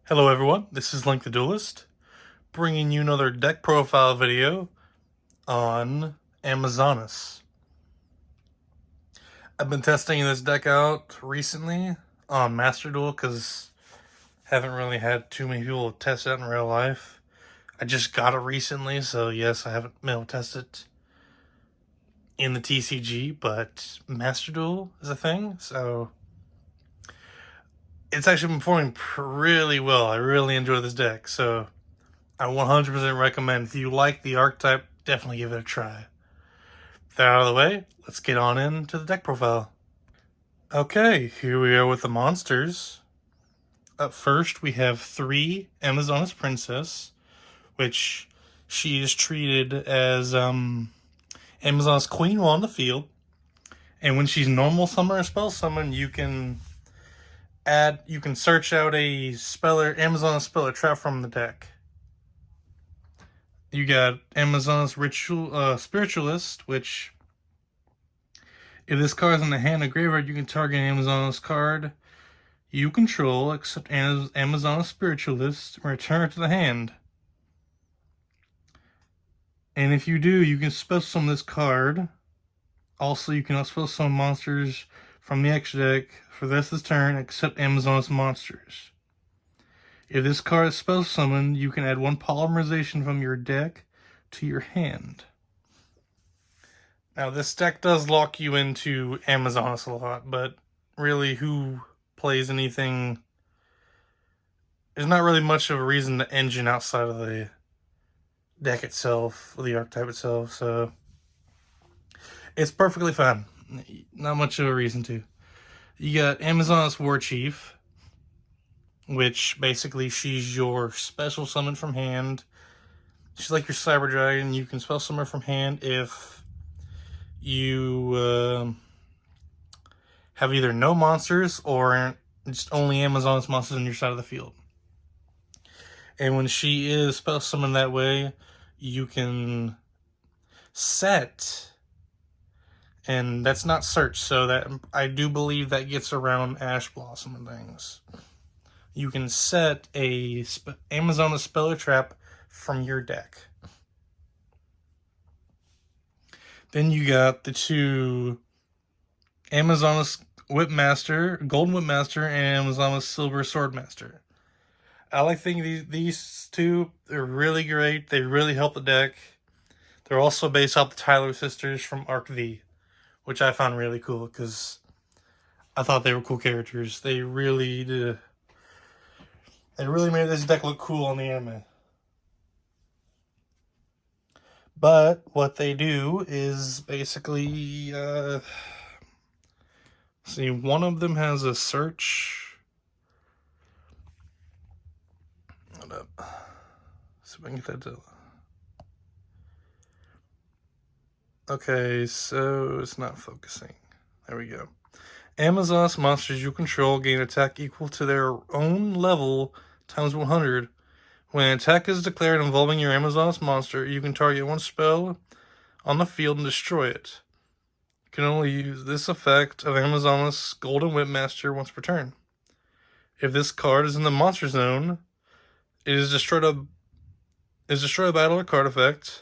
Hello everyone, this is Link the Duelist, bringing you another deck profile video on Amazonas. I've been testing this deck out recently on Master Duel because haven't really had too many people test it out in real life. I just got it recently, so yes, I haven't been able to test it in the TCG, but Master Duel is a thing, so it's actually been performing really well. I really enjoy this deck, so I 100% recommend. If you like the archetype, definitely give it a try. With that out of the way, let's get on into the deck profile. Okay, here we are with the monsters. Up first, we have 3 Amazonas Princess, which she is treated as Amazonas Queen while on the field. And when she's normal summon or spell summon, you can search out a Amazonas Speller Trap from the deck. You got Amazonas Spiritualist, which, if this card is in the hand or graveyard, you can target an Amazonas card you control, except Amazonas Spiritualist, and return it to the hand. And if you do, you can spell summon this card. Also, you can spell summon monsters from the extra deck for the rest of this turn, except Amazonas monsters. If this card is spell summoned, you can add 1 polymerization from your deck to your hand. Now, this deck does lock you into Amazonas a lot, but really, who plays anything? There's not really much of a reason to engine outside of the deck itself, or the archetype itself, so it's perfectly fine. Not much of a reason to. You got Amazonas War Chief, which basically she's your special summon from hand. She's like your Cyber Dragon. You can spell summon from hand if you have either no monsters or just only Amazonas monsters on your side of the field. And when she is spell summoned that way, you can set, and that's not search, so that I do believe that gets around Ash Blossom and things. You can set a Amazonas Speller Trap from your deck. Then you got the 2 Amazonas Whipmaster, Golden Whipmaster, and Amazonas Silver Swordmaster. I like thinking these 2 are really great. They really help the deck. They're also based off the Tyler sisters from Arc V, which I found really cool because I thought they were cool characters. They really did. They really made this deck look cool on the anime. But what they do is basically, see, one of them has a search. Hold up. See if I can get that to. Okay, so it's not focusing. There we go. Amazonas monsters you control gain attack equal to their own level times 100. When an attack is declared involving your Amazonas monster, you can target 1 spell on the field and destroy it. You can only use this effect of Amazonas Golden Whipmaster once per turn. If this card is in the monster zone, it is destroyed a battle or card effect.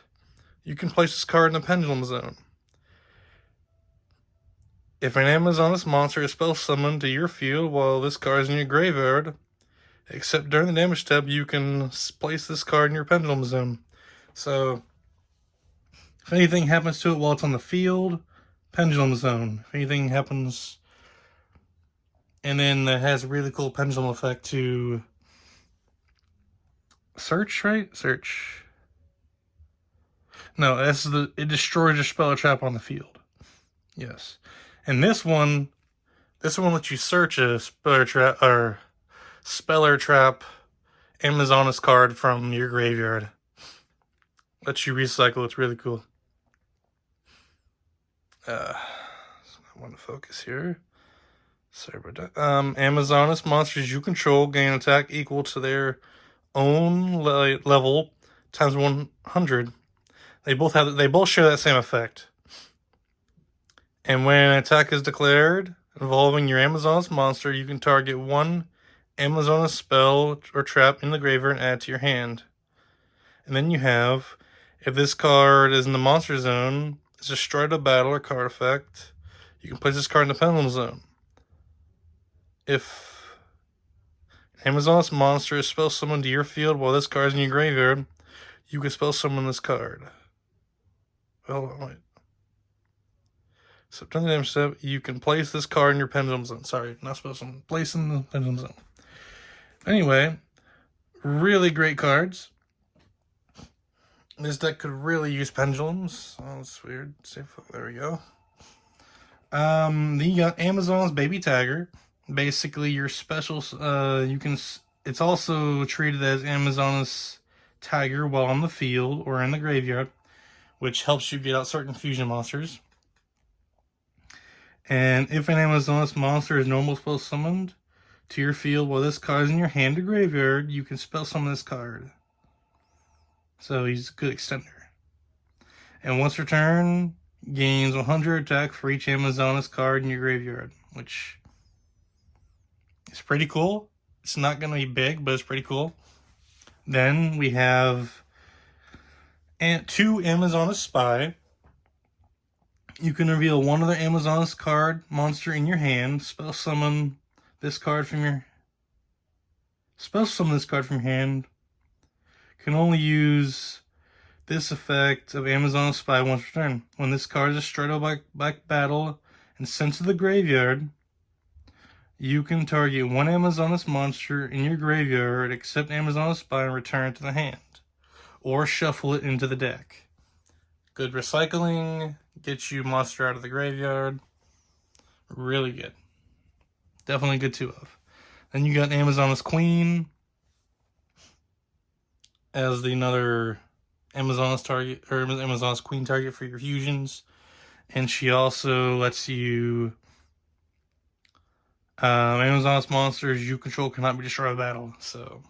You can place this card in the Pendulum Zone. If an Amazonas monster is spell summoned to your field while this card is in your graveyard, except during the damage step, you can place this card in your Pendulum Zone. So, if anything happens to it while it's on the field, Pendulum Zone. If anything happens, and then it has a really cool pendulum effect to search, right? Search. No, it destroys your Speller Trap on the field. Yes. And this one lets you search a Speller Trap Amazonas card from your graveyard. Lets you recycle. It's really cool. I want to focus here. Sorry about that. Amazonas monsters you control gain attack equal to their own level times 100. They both share that same effect. And when an attack is declared involving your Amazonas monster, you can target 1 Amazon a spell or trap in the graveyard and add to your hand. And then you have, if this card is in the monster zone, it's destroyed a battle or card effect, you can place this card in the pendulum zone. If Amazon's monster is spell summoned to your field while this card is in your graveyard, you can spell summon this card. Hold on, wait. So turn the damage step, you can place this card in your pendulum zone. Sorry, not spell summon. Place in the pendulum zone. Anyway, really great cards. This deck could really use pendulums. Oh, that's weird. There we go. Then you got Amazon's Baby Tiger. Basically, your special. You can. It's also treated as Amazon's Tiger while on the field or in the graveyard, which helps you get out certain fusion monsters. And if an Amazon's monster is normal spell summoned to your field while this card is in your hand or graveyard, you can spell summon this card. So he's a good extender. And once per turn, gains 100 attack for each Amazoness card in your graveyard, which is pretty cool. It's not going to be big, but it's pretty cool. Then we have 2 Amazoness Spy. You can reveal one other Amazoness card monster in your hand. Spell summon this card from your hand. Can only use this effect of Amazoness Spy once per turn. When this card is destroyed by battle and sent to the graveyard, you can target one Amazoness monster in your graveyard, except Amazoness Spy, and return it to the hand. Or shuffle it into the deck. Good recycling, gets you monster out of the graveyard. Really good. Definitely good 2 of. Then you got Amazoness Queen as another Amazoness target, or Amazoness Queen target for your fusions. And she also lets you Amazoness monsters you control cannot be destroyed by battle. So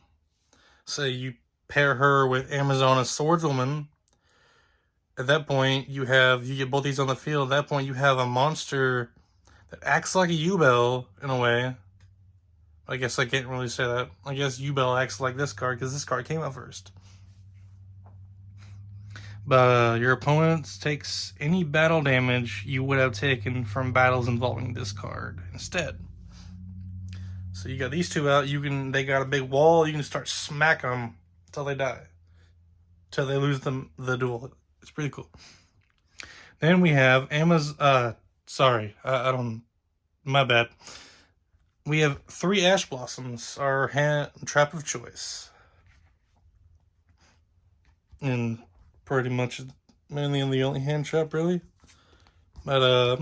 say you pair her with Amazoness Swordswoman. At that point, you get both these on the field. At that point, you have a monster that acts like a Yubel in a way. I guess I can't really say that. I guess Yubel acts like this card because this card came out first. But your opponent takes any battle damage you would have taken from battles involving this card instead. So you got these 2 out. They got a big wall. You can start smacking them until they die, until they lose the duel. It's pretty cool. Then we have my bad. We have 3 Ash Blossoms, our trap of choice. And pretty much mainly in the only hand trap, really. But,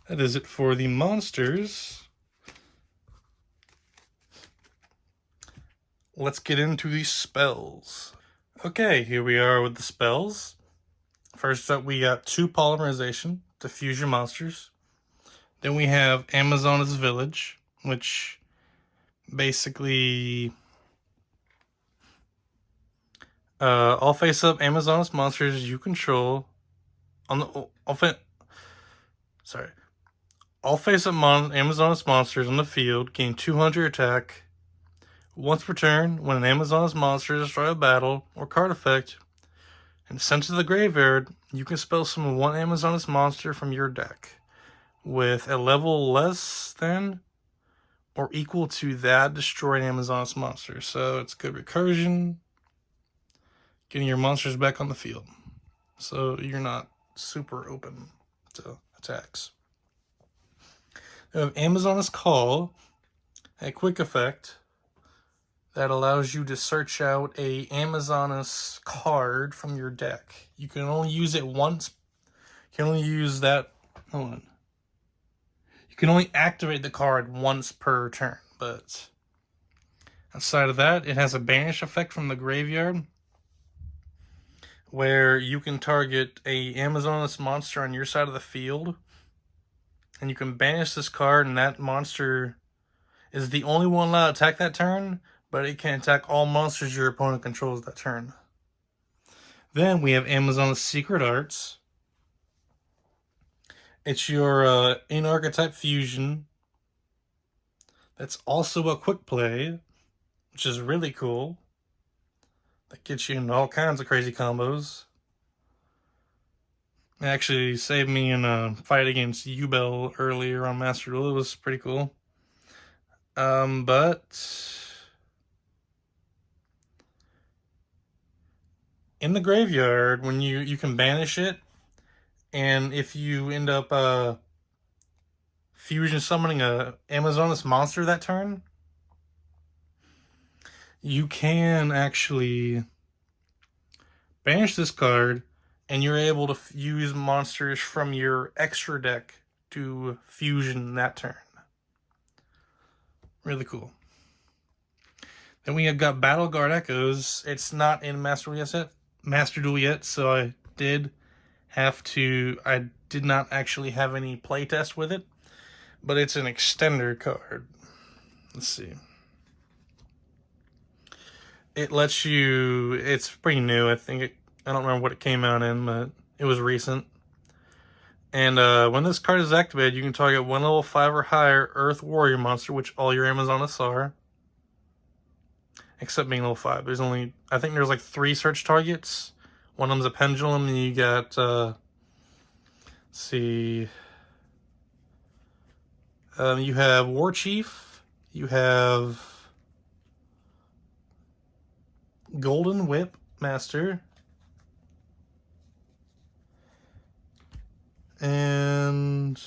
that is it for the monsters. Let's get into these spells. Okay, here we are with the spells. First up, we got 2 Polymerization to fuse your monsters. Then we have Amazoness Village, which basically all face-up Amazoness monsters you control on the all face-up Amazoness monsters on the field gain 200 attack once per turn when an Amazoness monster destroys a battle or card effect and sent to the graveyard. You can spell summon one Amazoness monster from your deck with a level less than or equal to that destroyed Amazoness monster. So it's good recursion, getting your monsters back on the field. So you're not super open to attacks. We have Amazoness Call, a quick effect that allows you to search out a Amazoness card from your deck. You can only use it once. You can only use that. Hold on. You can only activate the card once per turn, but outside of that, it has a banish effect from the graveyard where you can target a Amazoness monster on your side of the field, and you can banish this card, and that monster is the only one allowed to attack that turn, but it can attack all monsters your opponent controls that turn. Then we have Amazoness Secret Arts. It's your in-archetype fusion. That's also a quick play, which is really cool. That gets you into all kinds of crazy combos. It actually saved me in a fight against Yubel earlier on Master Duel. It was pretty cool. But in the graveyard, when you can banish it, and if you end up fusion summoning a Amazonas monster that turn, you can actually banish this card, and you're able to use monsters from your extra deck to fusion that turn. Really cool. Then we have got Battle Guard Echoes. It's not in Master Duel yet, so I did not actually have any playtest with it, but it's an extender card. Let's see. It lets you, it's pretty new. I don't remember what it came out in, but it was recent. And when this card is activated, you can target one level 5 or higher Earth Warrior monster, which all your Amazonas are. Except being level 5. There's only, I think there's like 3 search targets. One of them's a Pendulum, and you got, let's see. You have War Chief. You have Golden Whip Master. And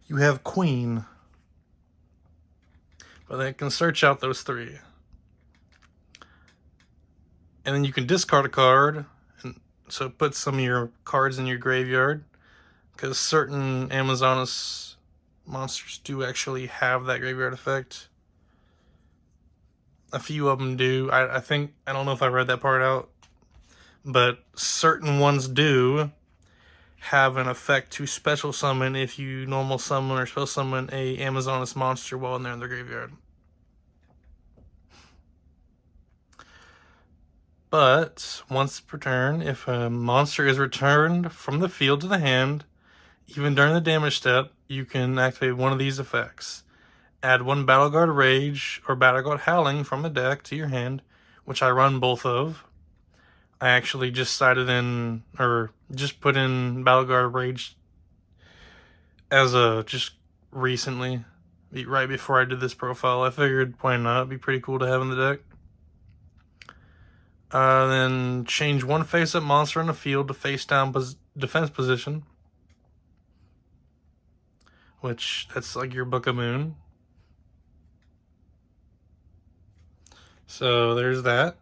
you have Queen. But I can search out those 3. And then you can discard a card, and so put some of your cards in your graveyard, because certain Amazonas monsters do actually have that graveyard effect. A few of them do. I don't know if I read that part out, but certain ones do have an effect to special summon if you normal summon or special summon a Amazonas monster while they're in their graveyard. But once per turn, if a monster is returned from the field to the hand, even during the damage step, you can activate one of these effects. Add 1 Battle Guard Rage or Battle Guard Howling from the deck to your hand, which I run both of. I actually just put in Battle Guard Rage as just recently, right before I did this profile. I figured why not? It'd be pretty cool to have in the deck. Then change 1 face-up monster in the field to face-down defense position, which that's like your Book of Moon. So there's that.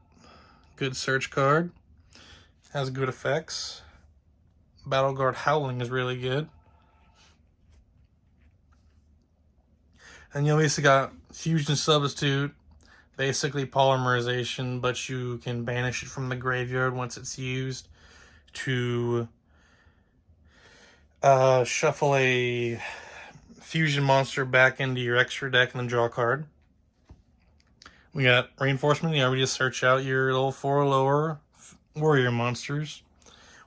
Good search card. Has good effects. Battle Guard Howling is really good. And you obviously got Fusion Substitute. Basically polymerization, but you can banish it from the graveyard once it's used to shuffle a fusion monster back into your extra deck and then draw a card. We got Reinforcement. You already just search out your level 4 or lower warrior monsters.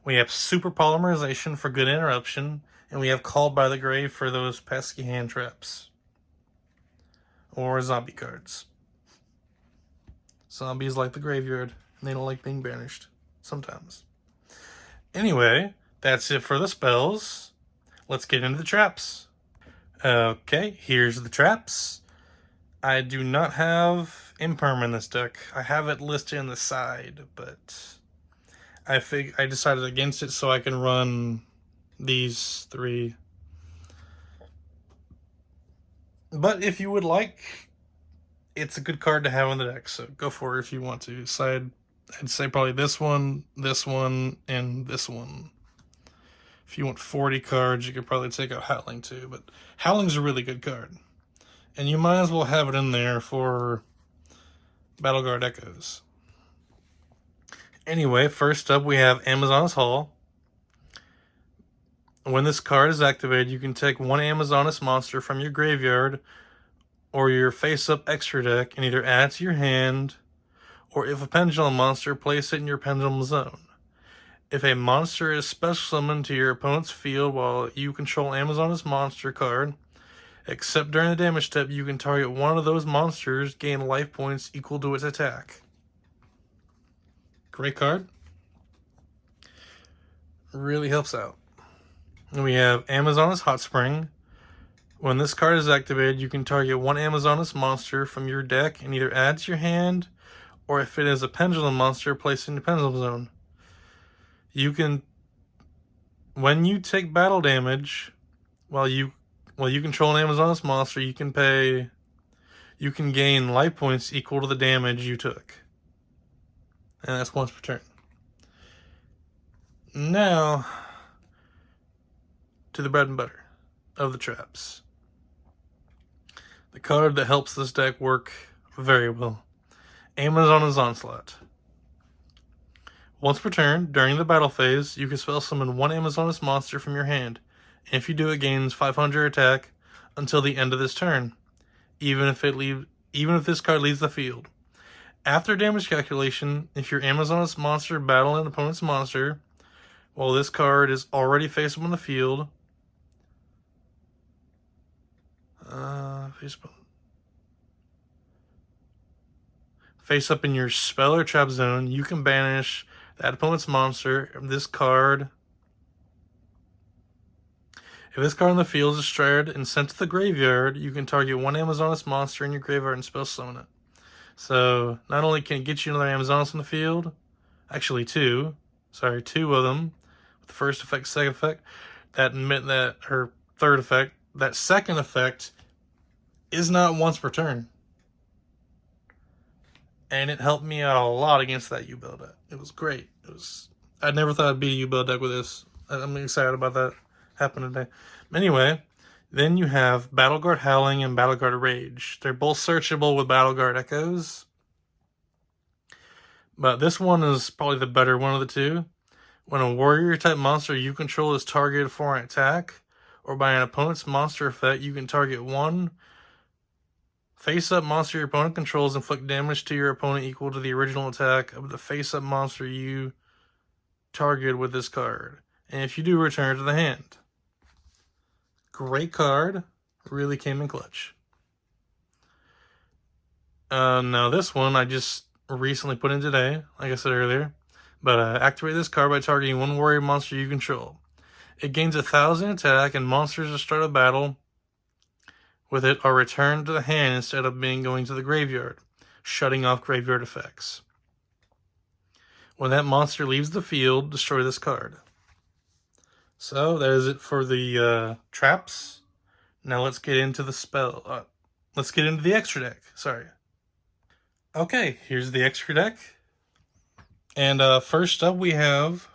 We have Super Polymerization for good interruption, and we have Called by the Grave for those pesky hand traps or zombie cards. Zombies like the graveyard, and they don't like being banished sometimes. Anyway, that's it for the spells. Let's get into the traps. Okay, here's the traps. I do not have Imperm in this deck. I have it listed in the side, but I decided against it so I can run these 3. But if you would like, it's a good card to have in the deck, so go for it if you want to. So I'd say probably this one, and this one. If you want 40 cards, you could probably take out Howling too, but Howling's a really good card. And you might as well have it in there for Battle Guard Echoes. Anyway, first up we have Amazonas Hall. When this card is activated, you can take 1 Amazonas monster from your graveyard or your face-up extra deck and either add it to your hand, or if a Pendulum monster, place it in your Pendulum zone. If a monster is special summoned to your opponent's field while you control Amazoness monster card, except during the damage step, you can target one of those monsters, gain life points equal to its attack. Great card. Really helps out. And we have Amazoness Hot Spring. When this card is activated, you can target one Amazoness monster from your deck and either add to your hand, or if it is a pendulum monster, place it in the pendulum zone. You can, when you take battle damage, while you control an Amazoness monster, you can gain life points equal to the damage you took. And that's once per turn. Now, to the bread and butter of the traps. The card that helps this deck work very well. Amazoness Onslaught. Once per turn, during the battle phase, you can spell summon one Amazoness monster from your hand. And if you do, it gains 500 attack until the end of this turn, even if this card leaves the field. After damage calculation, if your Amazoness monster battle an opponent's monster, while this card is already face up on the field, face up in your spell or trap zone, you can banish that opponent's monster. This card, if this card on the field is destroyed and sent to the graveyard, you can target one Amazoness monster in your graveyard and spell summon it. So not only can it get you another Amazoness on the field, actually two of them, with the first effect, second effect, her third effect. That second effect is not once per turn. And it helped me out a lot against that U-Build deck. It was great. I never thought I'd beat a U-Build deck with this. I'm excited about that happening today. Anyway, then you have Battleguard Howling and Battleguard Rage. They're both searchable with Battleguard Echoes. But this one is probably the better one of the two. When a warrior type monster you control is targeted for an attack, or by an opponent's monster effect, you can target one face-up monster your opponent controls, inflict damage to your opponent equal to the original attack of the face-up monster you target with this card. And if you do, return it to the hand. Great card. Really came in clutch. Now this one I just recently put in today, like I said earlier. But activate this card by targeting one warrior monster you control. It gains 1,000 attack, and monsters that start a battle with it are returned to the hand instead of going to the graveyard, shutting off graveyard effects. When that monster leaves the field, destroy this card. So that is it for the traps. Now let's get into the spell. Let's get into the extra deck. Sorry. Okay, here's the extra deck. And first up we have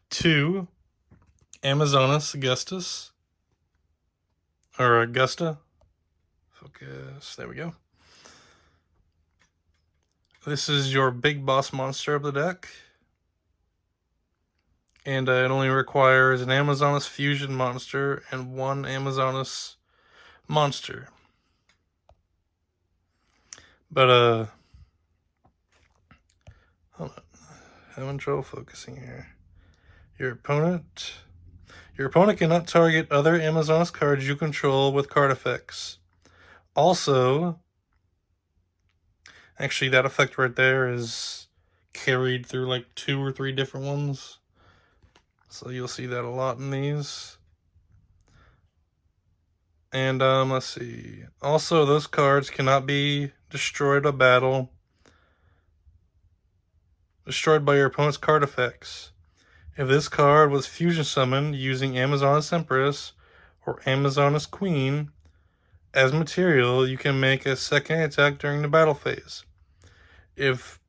2 Amazoness Augustus. Or Augusta. Focus. There we go. This is your big boss monster of the deck. And it only requires an Amazoness fusion monster and one Amazoness monster. But, hold on. Having trouble focusing here. Your opponent cannot target other Amazoness cards you control with card effects. Also, actually that effect right there is carried through like 2 or 3 different ones. So you'll see that a lot in these. And let's see. Also, those cards cannot be destroyed by battle. Destroyed by your opponent's card effects. If this card was fusion summoned using Amazoness Empress or Amazoness Queen as material, you can make a second attack during the battle phase. If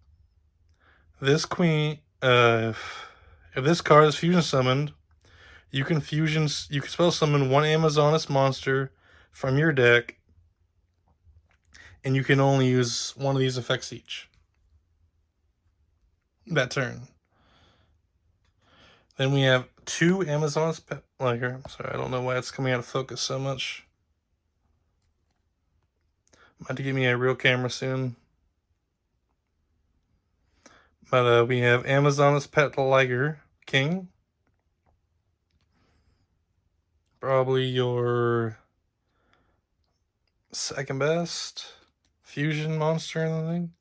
this card is fusion summoned, you can spell summon one Amazoness monster from your deck, and you can only use one of these effects each that turn. Then we have 2 Amazoness I'm sorry, I don't know why it's coming out of focus so much. I'm about to give me a real camera soon. But we have Amazoness Pet Liger King. Probably your second best fusion monster in the thing.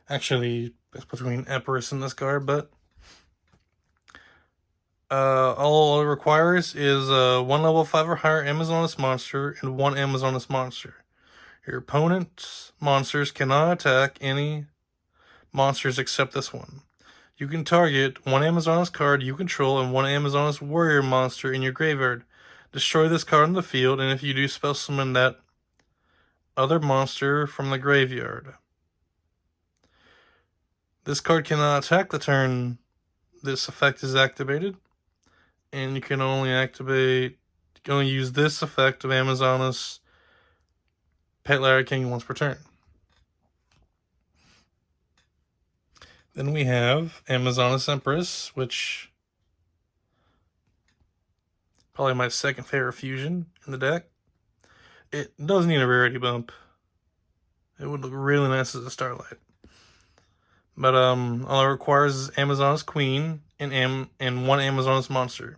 Actually, it's between Epirus and this card, but all it requires is 1 level 5 or higher Amazoness monster and 1 Amazoness monster. Your opponent's monsters cannot attack any monsters except this one. You can target 1 Amazoness card you control and 1 Amazoness warrior monster in your graveyard. Destroy this card in the field, and if you do, spell summon that other monster from the graveyard. This card cannot attack the turn this effect is activated, and you can only use this effect of Amazoness Pet Liger King once per turn. Then we have Amazoness Empress, which probably my second favorite fusion in the deck. It does need a rarity bump. It would look really nice as a Starlight. But all it requires is Amazoness Queen and 1 Amazoness monster.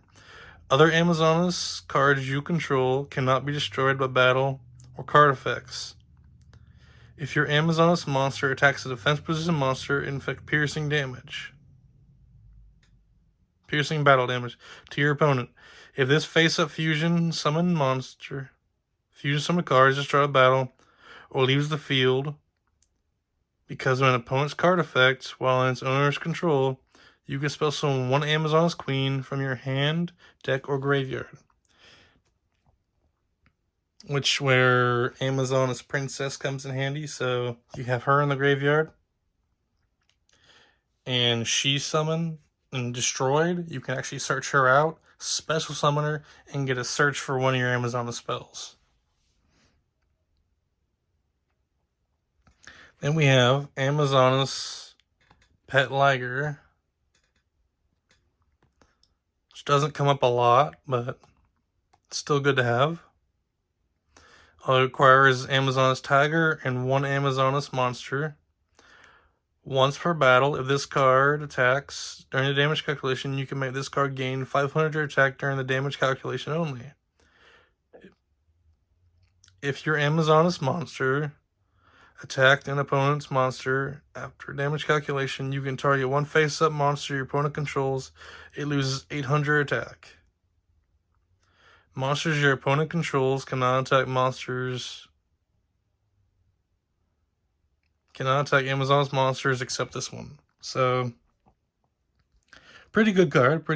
Other Amazoness cards you control cannot be destroyed by battle or card effects. If your Amazoness monster attacks a defense position monster, inflict piercing damage. Piercing battle damage to your opponent. If this face-up fusion summon monster, fusion summon card is destroyed a battle, or leaves the field because of an opponent's card effect while in its owner's control, you can spell summon 1 Amazoness Queen from your hand, deck, or graveyard. Where Amazoness Princess comes in handy, so you have her in the graveyard, and she's summoned and destroyed, you can actually search her out, special summon her, and get a search for one of your Amazoness spells. Then we have Amazoness Pet Liger, which doesn't come up a lot, but it's still good to have. All it requires is Amazoness Tiger and 1 Amazoness monster. Once per battle, if this card attacks during the damage calculation, you can make this card gain 500 attack during the damage calculation only. If your Amazoness monster attacked an opponent's monster after damage calculation, you can target 1 face-up monster your opponent controls. It loses 800 attack. Monsters your opponent controls cannot attack Amazoness monsters except this one. So, pretty good card.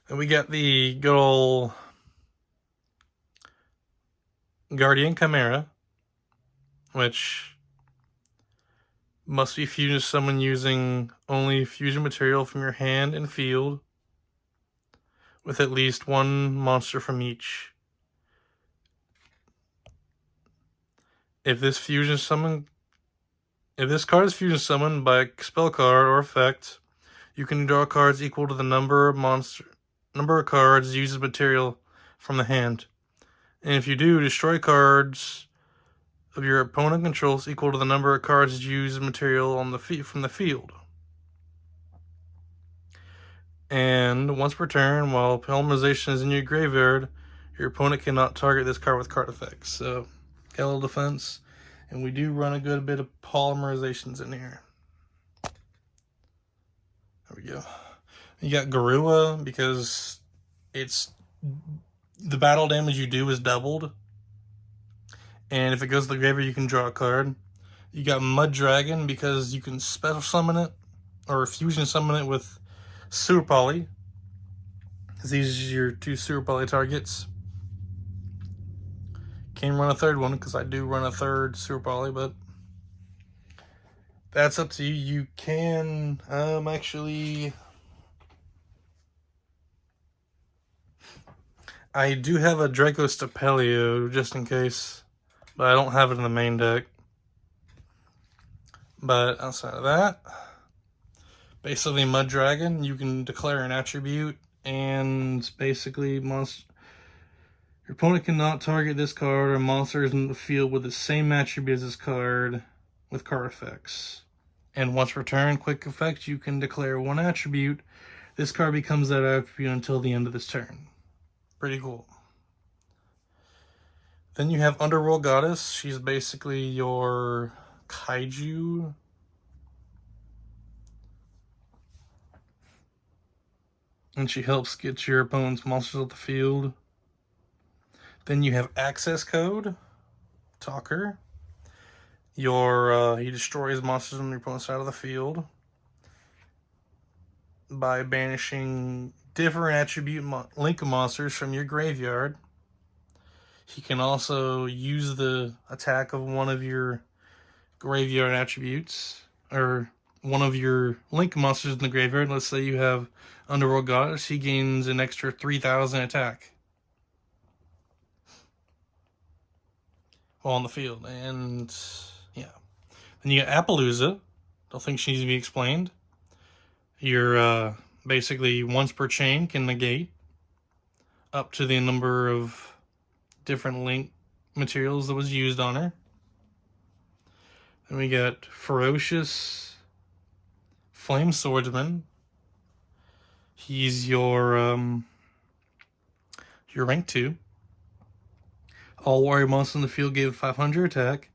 And we got the good old Guardian Chimera, which must be fusion summoned using only fusion material from your hand and field, with at least 1 monster from each. If this card is fusion summoned by a spell card or effect, you can draw cards equal to the number of cards used as material from the hand. And if you do, destroy cards of your opponent controls equal to the number of cards used as material from the field. And once per turn, while polymerization is in your graveyard, your opponent cannot target this card with card effects. So, got a little defense. And we do run a good bit of polymerizations in here. There we go. You got Garua, because the battle damage you do is doubled. And if it goes to the graveyard, you can draw a card. You got Mud Dragon, because you can special summon it, or fusion summon it with Sewer Poly, because these are your 2 Sewer Poly targets. Can't run a third one, because I do run a third Sewer Poly, but that's up to you. You can actually... I do have a Draco Stapelio, just in case, but I don't have it in the main deck. But outside of that, basically Mud Dragon, you can declare an attribute, and basically your opponent cannot target this card or monsters in the field with the same attribute as this card with card effects. And once returned, quick effect, you can declare one attribute. This card becomes that attribute until the end of this turn. Pretty cool. Then you have Underworld Goddess. She's basically your kaiju. And she helps get your opponent's monsters off the field. Then you have Access Code, Talker. He destroys monsters on your opponent's side of the field by banishing different attribute link monsters from your graveyard. He can also use the attack of one of your graveyard attributes, or one of your link monsters in the graveyard. Let's say you have Underworld Goddess. He gains an extra 3,000 attack while on the field. And yeah. Then you got Appaloosa. Don't think she needs to be explained. You're basically once per chain can negate up to the number of different link materials that was used on her. Then we got Ferocious Flame Swordsman. He's your rank 2. All warrior monsters in the field give 500 attack.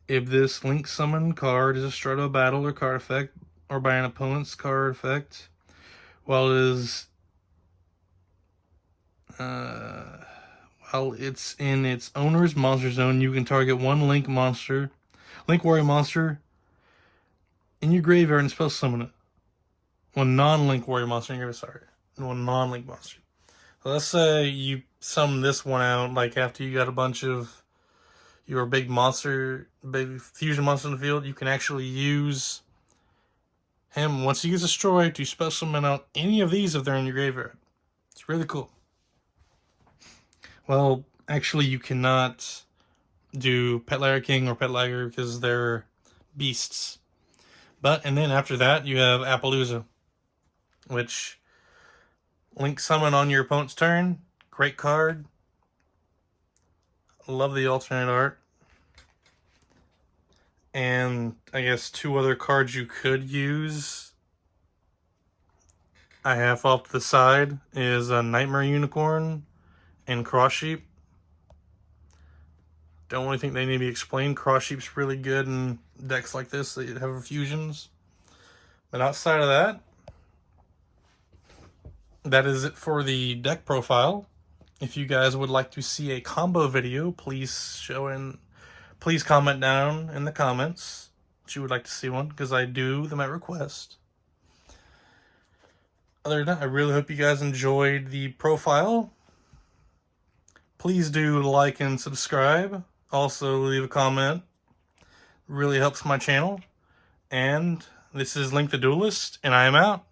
If this link summon card is destroyed by a battle or card effect, or by an opponent's card effect, while it's in its owner's monster zone, you can target one link warrior monster in your graveyard and spell summon it. One non-link warrior monster in your graveyard. One non-link monster. So let's say you summon this one out, like after you got a bunch of your big fusion monster in the field, you can actually use him, once he gets destroyed, to spell summon out any of these if they're in your graveyard. It's really cool. Well, actually, you cannot do Pet Lair King or Pet Lair because they're beasts. And then after that, you have Appaloosa, which link summon on your opponent's turn. Great card. Love the alternate art. And I guess 2 other cards you could use I have off to the side is a Nightmare Unicorn and Cross Sheep. Don't really think they need to be explained. Cross Sheep's really good in decks like this that have fusions. But outside of that, that is it for the deck profile. If you guys would like to see a combo video, please comment down in the comments that you would like to see one, because I do them at request. Other than that, I really hope you guys enjoyed the profile. Please do like and subscribe. Also, leave a comment. Really helps my channel. And this is Link the Duelist, and I am out.